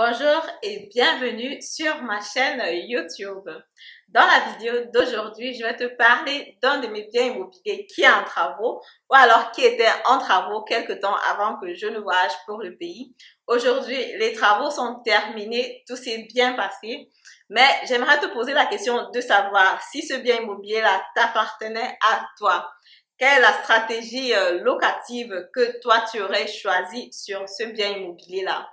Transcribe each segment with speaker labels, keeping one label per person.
Speaker 1: Bonjour et bienvenue sur ma chaîne YouTube. Dans la vidéo d'aujourd'hui, je vais te parler d'un de mes biens immobiliers qui est en travaux ou alors qui était en travaux quelque temps avant que je ne voyage pour le pays. Aujourd'hui, les travaux sont terminés, tout s'est bien passé, mais j'aimerais te poser la question de savoir si ce bien immobilier-là t'appartenait à toi. Quelle est la stratégie locative que toi tu aurais choisie sur ce bien immobilier-là?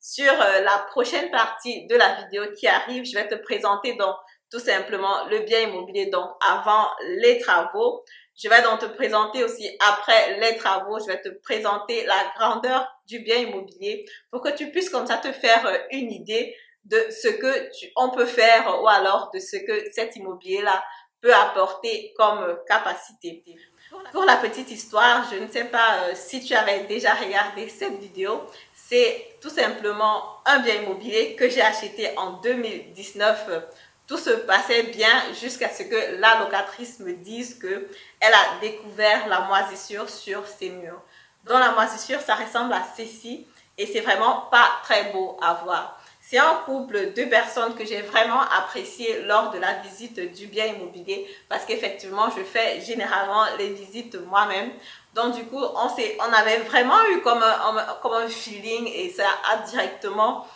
Speaker 1: Sur la prochaine partie de la vidéo qui arrive, je vais te présenter donc tout simplement le bien immobilier donc avant les travaux. Je vais donc te présenter aussi après les travaux, je vais te présenter la grandeur du bien immobilier pour que tu puisses comme ça te faire une idée de ce que on peut faire ou alors de ce que cet immobilier-là peut apporter comme capacité. Pour la petite histoire, je ne sais pas si tu avais déjà regardé cette vidéo, c'est tout simplement un bien immobilier que j'ai acheté en 2019. Tout se passait bien jusqu'à ce que la locatrice me dise qu'elle a découvert la moisissure sur ses murs. Donc la moisissure, ça ressemble à ceci et c'est vraiment pas très beau à voir. C'est un couple de personnes que j'ai vraiment apprécié lors de la visite du bien immobilier parce qu'effectivement, je fais généralement les visites moi-même. Donc du coup, on avait vraiment eu comme un feeling et ça a directement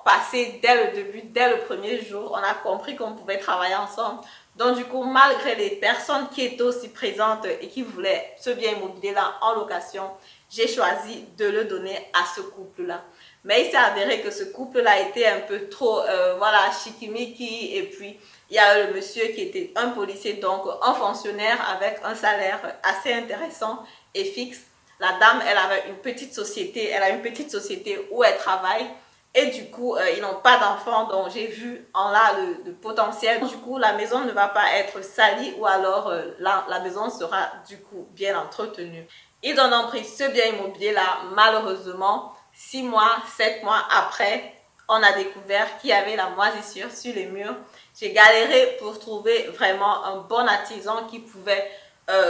Speaker 1: passé dès le début, dès le premier jour. On a compris qu'on pouvait travailler ensemble. Donc du coup, malgré les personnes qui étaient aussi présentes et qui voulaient ce bien immobilier-là en location, j'ai choisi de le donner à ce couple-là. Mais il s'est avéré que ce couple-là était un peu trop, voilà, chikimiki. Et puis, il y a le monsieur qui était un policier, donc un fonctionnaire avec un salaire assez intéressant et fixe. La dame, elle avait une petite société, elle a une petite société où elle travaille. Et du coup, ils n'ont pas d'enfants, donc j'ai vu en là le potentiel. Du coup, la maison ne va pas être salie ou alors la maison sera du coup bien entretenue. Ils en ont pris ce bien immobilier-là, malheureusement, 6 mois, 7 mois après, on a découvert qu'il y avait la moisissure sur les murs. J'ai galéré pour trouver vraiment un bon artisan qui pouvait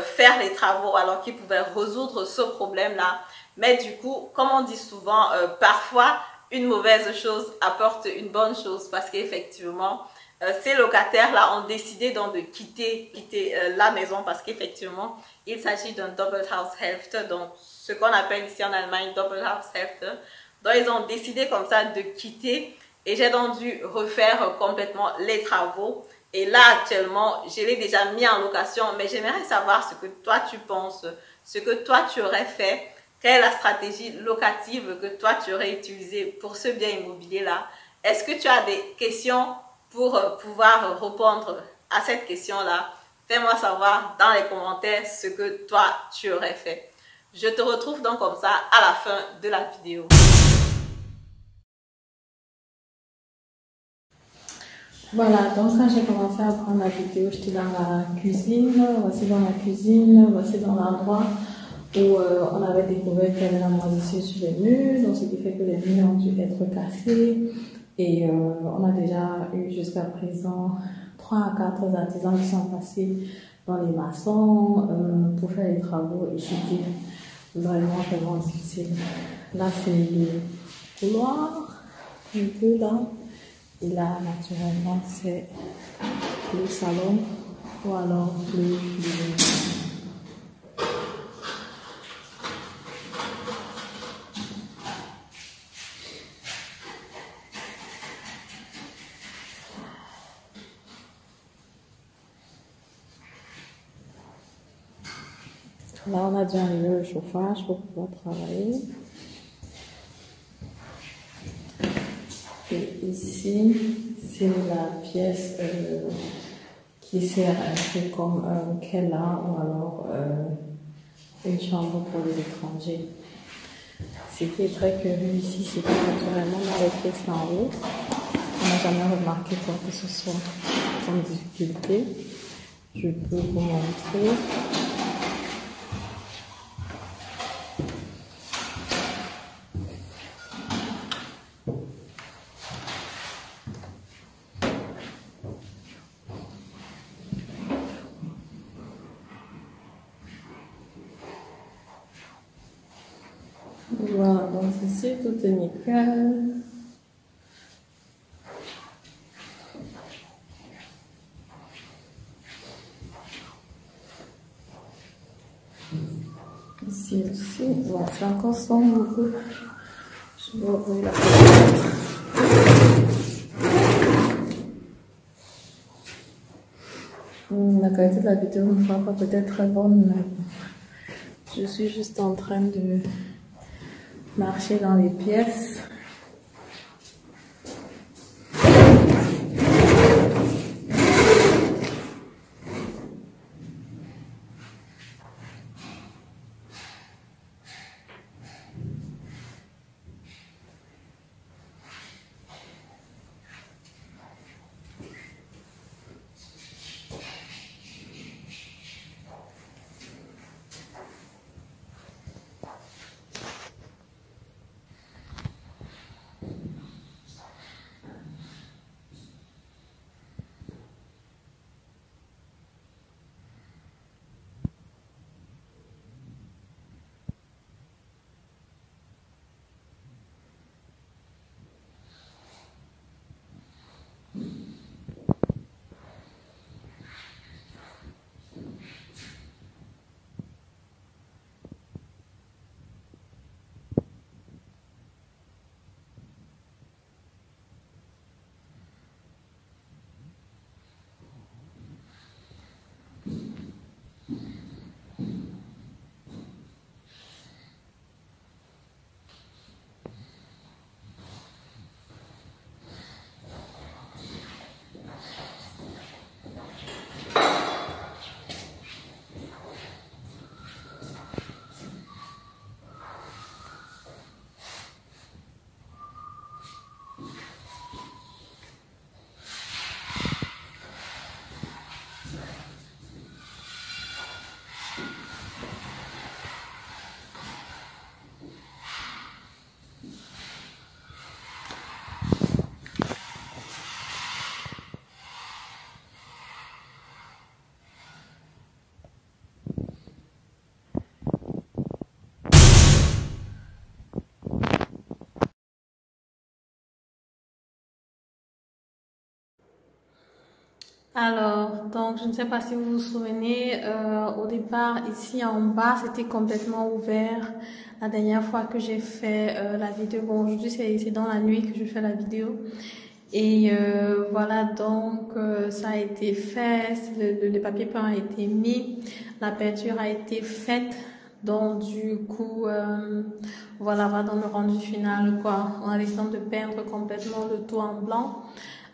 Speaker 1: faire les travaux, alors qui pouvait résoudre ce problème-là. Mais du coup, comme on dit souvent, parfois, une mauvaise chose apporte une bonne chose parce qu'effectivement, ces locataires-là ont décidé donc de quitter la maison parce qu'effectivement, il s'agit d'un double house Hälfte, donc ce qu'on appelle ici en Allemagne double house Hälfte. Donc, ils ont décidé comme ça de quitter et j'ai donc dû refaire complètement les travaux. Et là, actuellement, je l'ai déjà mis en location, mais j'aimerais savoir ce que toi tu penses, ce que toi tu aurais fait. Quelle est la stratégie locative que toi tu aurais utilisée pour ce bien immobilier-là? Est-ce que tu as des questions pour pouvoir répondre à cette question-là? Fais-moi savoir dans les commentaires ce que toi tu aurais fait. Je te retrouve donc comme ça à la fin de la vidéo.
Speaker 2: Voilà, donc quand j'ai commencé à prendre la vidéo, j'étais dans la cuisine. Voici dans la cuisine, voici dans l'endroit où on avait découvert qu'il y avait la moisissure sur les murs, donc ce qui fait que les murs ont dû être cassés. Et on a déjà eu jusqu'à présent 3 à 4 artisans qui sont passés dans les maçons pour faire les travaux et c'était vraiment difficile. Là, c'est le couloir, un peu là. Et là, naturellement, c'est le salon ou alors le living. Là, on a dû enlever le chauffage pour pouvoir travailler. Et ici, c'est la pièce qui sert un peu comme un keller ou alors une chambre pour les étrangers. Ce qui est très curieux ici, c'est que naturellement, dans les pièces en haut, on n'a jamais remarqué quoi que ce soit comme difficulté. Je peux vous montrer. Voilà, donc c'est Ici, tout est nickel. Ici aussi, bon, c'est encore sombre beaucoup. Je vais ouvrir la fenêtre. La qualité de la vidéo ne sera pas peut-être très bonne, mais je suis juste en train de marcher dans les pièces. Alors, donc, je ne sais pas si vous vous souvenez, au départ, ici en bas, c'était complètement ouvert. La dernière fois que j'ai fait la vidéo, bon, aujourd'hui, c'est dans la nuit que je fais la vidéo. Et voilà, donc, ça a été fait, le papier peint a été mis, la peinture a été faite. Donc, du coup, voilà, va dans le rendu final, quoi. On a décidé de peindre complètement le tout en blanc.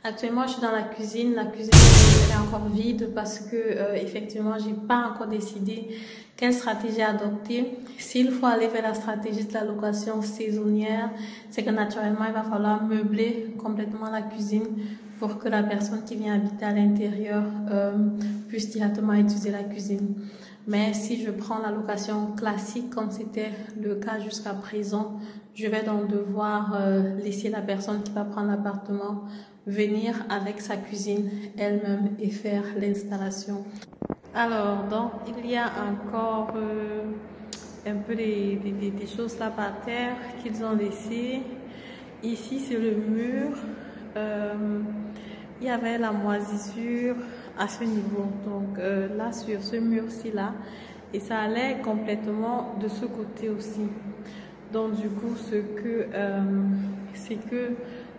Speaker 2: Actuellement, je suis dans la cuisine. La cuisine est encore vide parce que, effectivement, j'ai pas encore décidé quelle stratégie adopter. S'il faut aller vers la stratégie de la location saisonnière, c'est que naturellement, il va falloir meubler complètement la cuisine pour que la personne qui vient habiter à l'intérieur puisse directement utiliser la cuisine. Mais si je prends la location classique, comme c'était le cas jusqu'à présent, je vais donc devoir laisser la personne qui va prendre l'appartement venir avec sa cuisine elle-même et faire l'installation. Alors, donc, il y a encore un peu des choses là par terre qu'ils ont laissées. Ici, c'est le mur. Il y avait la moisissure à ce niveau. Donc, là, sur ce mur-ci, là, et ça allait complètement de ce côté aussi. Donc, du coup, c'est que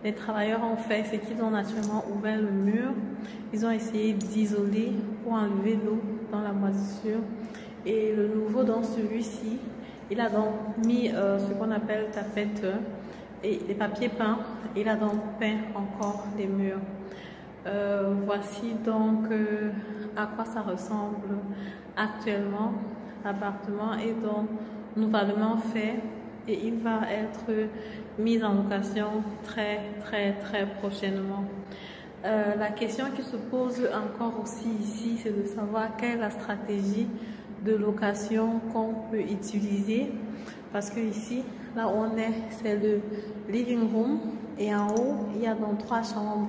Speaker 2: les travailleurs ont fait, c'est qu'ils ont naturellement ouvert le mur. Ils ont essayé d'isoler pour enlever l'eau dans la moisissure. Et le nouveau dans celui-ci, il a donc mis ce qu'on appelle tapette et les papiers peints. Il a donc peint encore les murs. Voici donc à quoi ça ressemble actuellement. L'appartement est donc nouvellement fait et il va être mis en location très prochainement. La question qui se pose encore aussi ici, c'est de savoir quelle est la stratégie de location qu'on peut utiliser, parce que ici, là où on est, c'est le living room et en haut, il y a donc 3 chambres,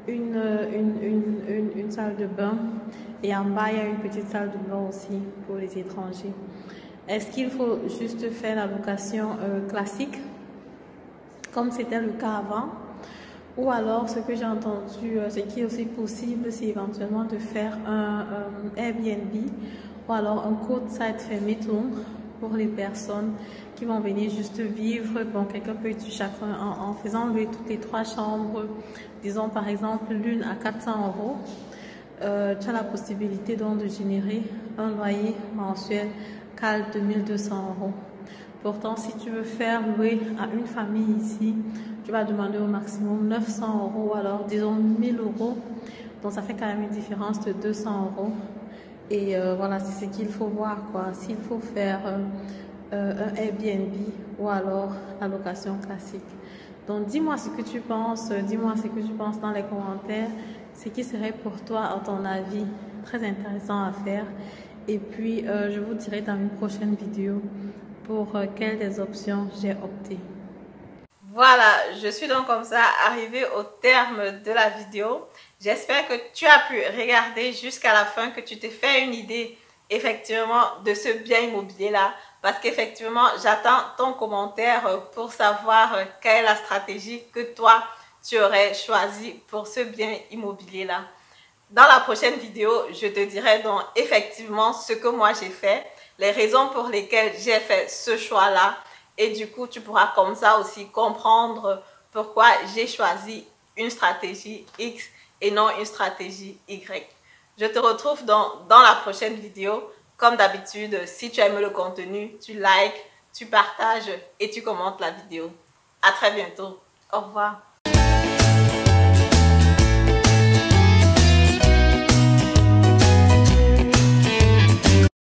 Speaker 2: une salle de bain et en bas, il y a une petite salle de bain aussi pour les étrangers. Est-ce qu'il faut juste faire la location classique comme c'était le cas avant. Ou alors, ce que j'ai entendu, ce qui est aussi possible, c'est éventuellement de faire un Airbnb ou alors un courtside fermeton pour les personnes qui vont venir juste vivre. Bon, quelqu'un peut utiliser chacun en faisant louer toutes les 3 chambres, disons par exemple l'une à 400 €. Tu as la possibilité donc de générer un loyer mensuel calme de 1200 €. Pourtant, si tu veux faire louer à une famille ici, tu vas demander au maximum 900 €, alors disons 1000 €. Donc ça fait quand même une différence de 200 €. Et voilà, c'est ce qu'il faut voir, quoi. S'il faut faire un Airbnb ou alors la location classique. Donc dis-moi ce que tu penses, dans les commentaires, ce qui serait pour toi, à ton avis, très intéressant à faire. Et puis je vous dirai dans une prochaine vidéo pour quelle des options j'ai opté.
Speaker 1: Voilà, je suis donc comme ça arrivée au terme de la vidéo. J'espère que tu as pu regarder jusqu'à la fin, que tu t'es fait une idée effectivement de ce bien immobilier là, parce qu'effectivement j'attends ton commentaire pour savoir quelle est la stratégie que toi tu aurais choisi pour ce bien immobilier là. Dans la prochaine vidéo, je te dirai donc effectivement ce que moi j'ai fait, les raisons pour lesquelles j'ai fait ce choix là, et du coup tu pourras comme ça aussi comprendre pourquoi j'ai choisi une stratégie X et non une stratégie Y. Je te retrouve donc dans la prochaine vidéo. Comme d'habitude, si tu aimes le contenu, tu likes, tu partages et tu commentes la vidéo. À très bientôt. Au revoir.